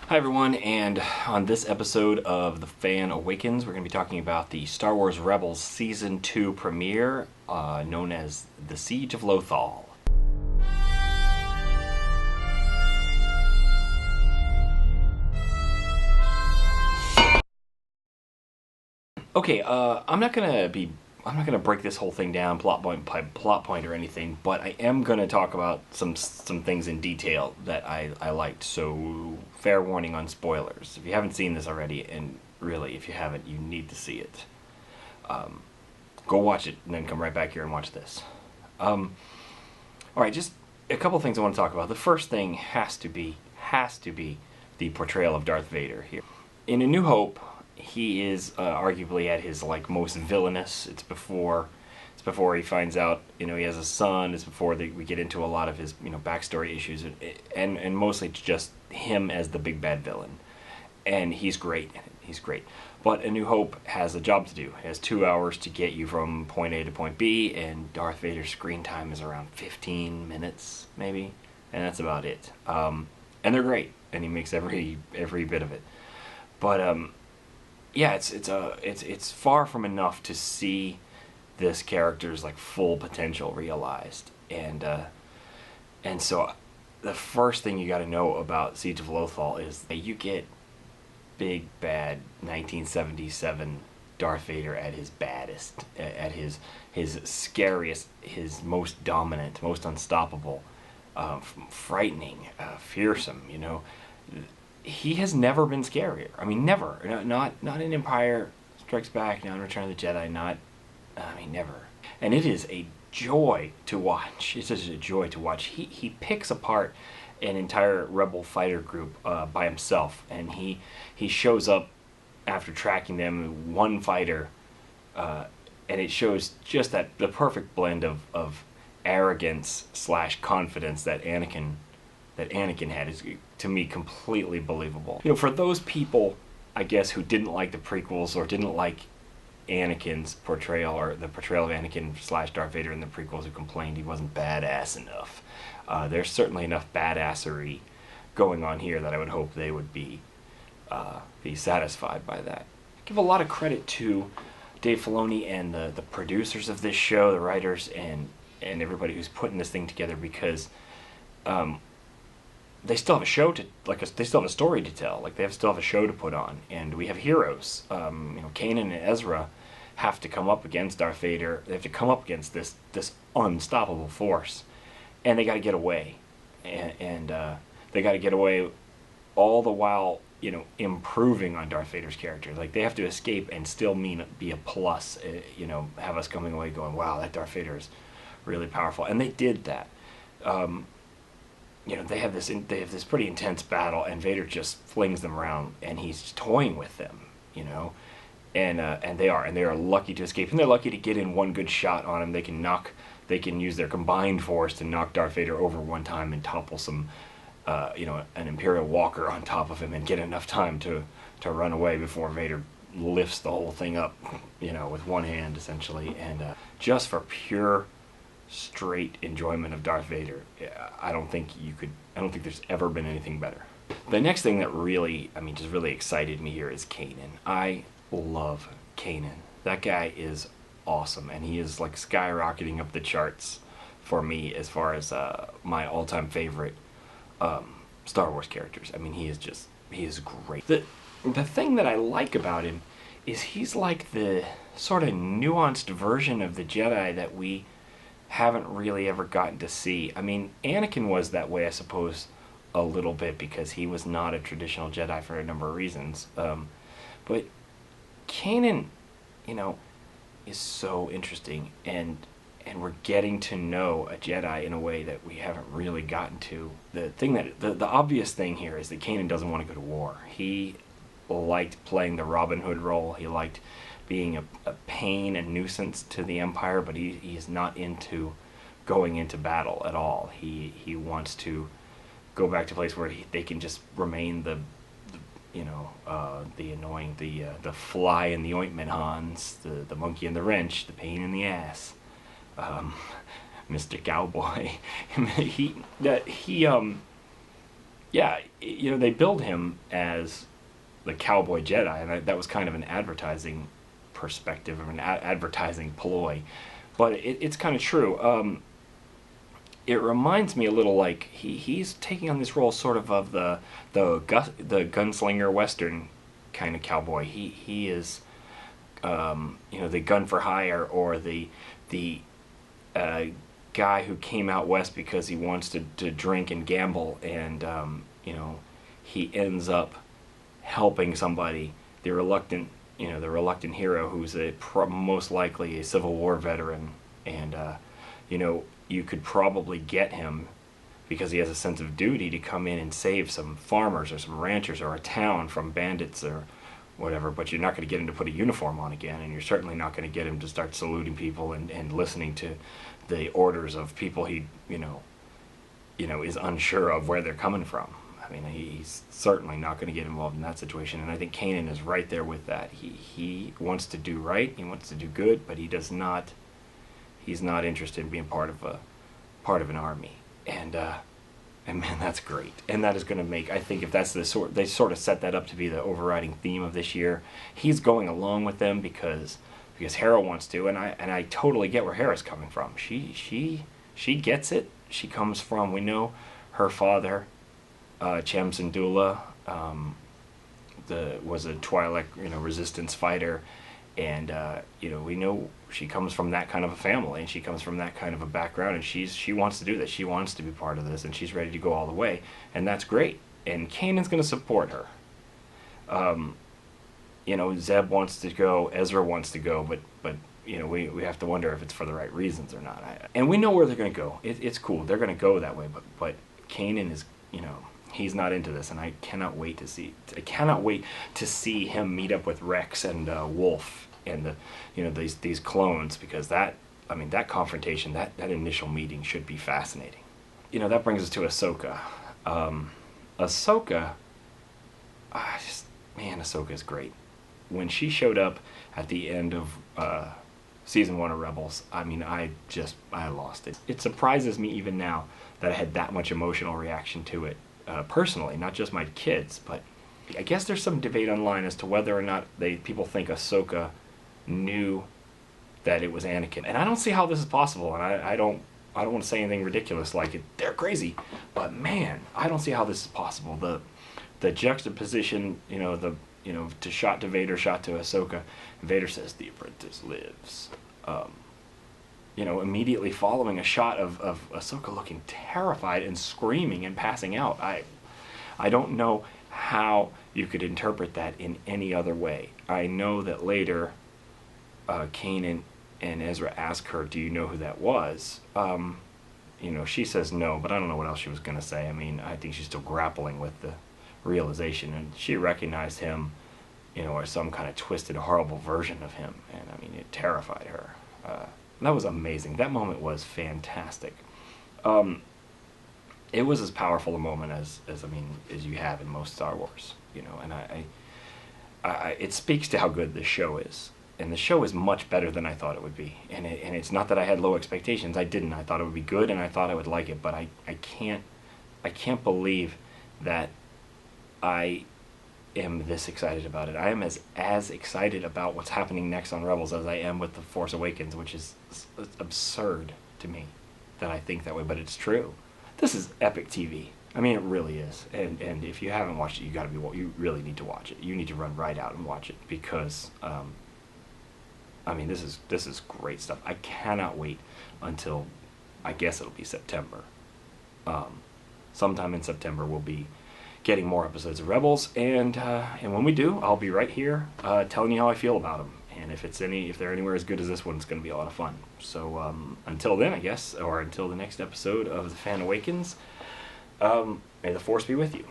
Hi everyone, and on this episode of The Fan Awakens, we're going to be talking about the Star Wars Rebels Season 2 premiere, known as The Siege of Lothal. Okay, I'm not gonna break this whole thing down plot point by plot point or anything, but I am gonna talk about some things in detail that I liked. So fair warning on spoilers. If you haven't seen this already, and really if you haven't, you need to see it. Go watch it and then come right back here and watch this. All right, just a couple things I want to talk about. The first thing has to be the portrayal of Darth Vader here. In A New Hope, he is arguably at his most villainous. It's before he finds out he has a son. It's before we get into a lot of his backstory issues, and mostly it's just him as the big bad villain, and he's great. He's great. But A New Hope has a job to do. It has 2 hours to get you from point A to point B, and Darth Vader's screen time is around 15 minutes maybe, and that's about it. And they're great, and he makes every bit of it. But yeah, it's far from enough to see this character's full potential realized, and so the first thing you got to know about Siege of Lothal is that you get big bad 1977 Darth Vader at his baddest, at his scariest, his most dominant, most unstoppable, frightening, fearsome. He has never been scarier. I mean, never. Not in Empire Strikes Back, not in Return of the Jedi, never. And it is a joy to watch. It's just a joy to watch. He picks apart an entire rebel fighter group by himself, and he shows up after tracking them, one fighter, and it shows just the perfect blend of arrogance / confidence that Anakin had is, to me, completely believable. For those people, I guess, who didn't like the prequels or didn't like Anakin's portrayal, or the portrayal of Anakin / Darth Vader in the prequels, who complained he wasn't badass enough, there's certainly enough badassery going on here that I would hope they would be satisfied by that. I give a lot of credit to Dave Filoni and the producers of this show, the writers, and everybody who's putting this thing together, because they still have a show to they still have a story to tell. They still have a show to put on, and we have heroes. Kanan and Ezra have to come up against Darth Vader. They have to come up against this unstoppable force, and they got to get away, and they got to get away, all the while improving on Darth Vader's character. They have to escape and still be a plus. Have us coming away going, wow, that Darth Vader is really powerful, and they did that. They have this pretty intense battle, and Vader just flings them around, and he's toying with them, and they are lucky to escape, and they're lucky to get in one good shot on him. They can use their combined force to knock Darth Vader over one time and topple some, an Imperial Walker on top of him, and get enough time to run away before Vader lifts the whole thing up, with one hand essentially, and just for pure straight enjoyment of Darth Vader, I don't think there's ever been anything better. The next thing that really excited me here is Kanan. I love Kanan. That guy is awesome, and he is skyrocketing up the charts for me as far as my all-time favorite Star Wars characters. He is great. The thing that I like about him is he's like the sort of nuanced version of the Jedi that we haven't really ever gotten to see. Anakin was that way, I suppose, a little bit, because he was not a traditional Jedi for a number of reasons. But Kanan, is so interesting, and we're getting to know a Jedi in a way that we haven't really gotten to. The obvious thing here is that Kanan doesn't want to go to war. He liked playing the Robin Hood role. He liked being a pain and nuisance to the Empire, but he is not into going into battle at all. He wants to go back to a place where they can just remain the annoying, the fly in the ointment Hans, the monkey in the wrench, the pain in the ass, Mr. Cowboy. he Yeah, they build him as the Cowboy Jedi, and that was kind of an advertising perspective, or an advertising ploy. But it's kind of true. It reminds me a little like he's taking on this role sort of the gunslinger western kind of cowboy. He is the gun for hire, or the uh, guy who came out west because he wants to drink and gamble, and he ends up helping somebody, the reluctant hero who's most likely a Civil War veteran, and you could probably get him because he has a sense of duty to come in and save some farmers or some ranchers or a town from bandits or whatever, but you're not going to get him to put a uniform on again, and you're certainly not going to get him to start saluting people and listening to the orders of people he is unsure of where they're coming from. I mean, he's certainly not going to get involved in that situation, and I think Kanan is right there with that. He wants to do right, he wants to do good, but he's not interested in being part of an army, and man, that's great. And that is going to make, I think, if that's they sort of set that up to be the overriding theme of this year. He's going along with them because Hera wants to, and I totally get where Hera's coming from. She gets it. She comes from, we know her father, Chem Syndulla, was a Twi'lek resistance fighter, and we know she comes from that kind of a family, and she comes from that kind of a background, and she wants to do this. She wants to be part of this, and she's ready to go all the way, and that's great. And Kanan's going to support her. Zeb wants to go, Ezra wants to go, but we have to wonder if it's for the right reasons or not. And we know where they're going to go. It's cool. They're going to go that way, but Kanan is, he's not into this, and I cannot wait to see. I cannot wait to see him meet up with Rex and Wolf and these clones, because that confrontation, that initial meeting should be fascinating. That brings us to Ahsoka. Ahsoka, Ahsoka is great. When she showed up at the end of season 1 of Rebels, I lost it. It surprises me even now that I had that much emotional reaction to it. Personally, not just my kids, but I guess there's some debate online as to whether or not people think Ahsoka knew that it was Anakin, and I don't see how this is possible. And I don't want to say anything ridiculous like they're crazy, but man, I don't see how this is possible. The juxtaposition, to shot to Vader, shot to Ahsoka, and Vader says the apprentice lives. Immediately following a shot of Ahsoka looking terrified and screaming and passing out. I don't know how you could interpret that in any other way. I know that later Kanan and Ezra ask her, do you know who that was? She says no, but I don't know what else she was going to say. I think she's still grappling with the realization, and she recognized him, as some kind of twisted, horrible version of him, and it terrified her. That was amazing. That moment was fantastic. It was as powerful a moment as you have in most Star Wars, and it speaks to how good this show is. And the show is much better than I thought it would be. And it's not that I had low expectations. I didn't. I thought it would be good, and I thought I would like it. But I can't believe that I am this excited about it. I am as excited about what's happening next on Rebels as I am with The Force Awakens, which is absurd to me that I think that way, but it's true. This is epic TV. It really is. And if you haven't watched it, you really need to watch it. You need to run right out and watch it, because this is great stuff. I cannot wait until, I guess it'll be September. Sometime in September we'll be getting more episodes of Rebels, and when we do, I'll be right here telling you how I feel about them. And if they're anywhere as good as this one, it's going to be a lot of fun. So until then, I guess, or until the next episode of The Fan Awakens, may the Force be with you.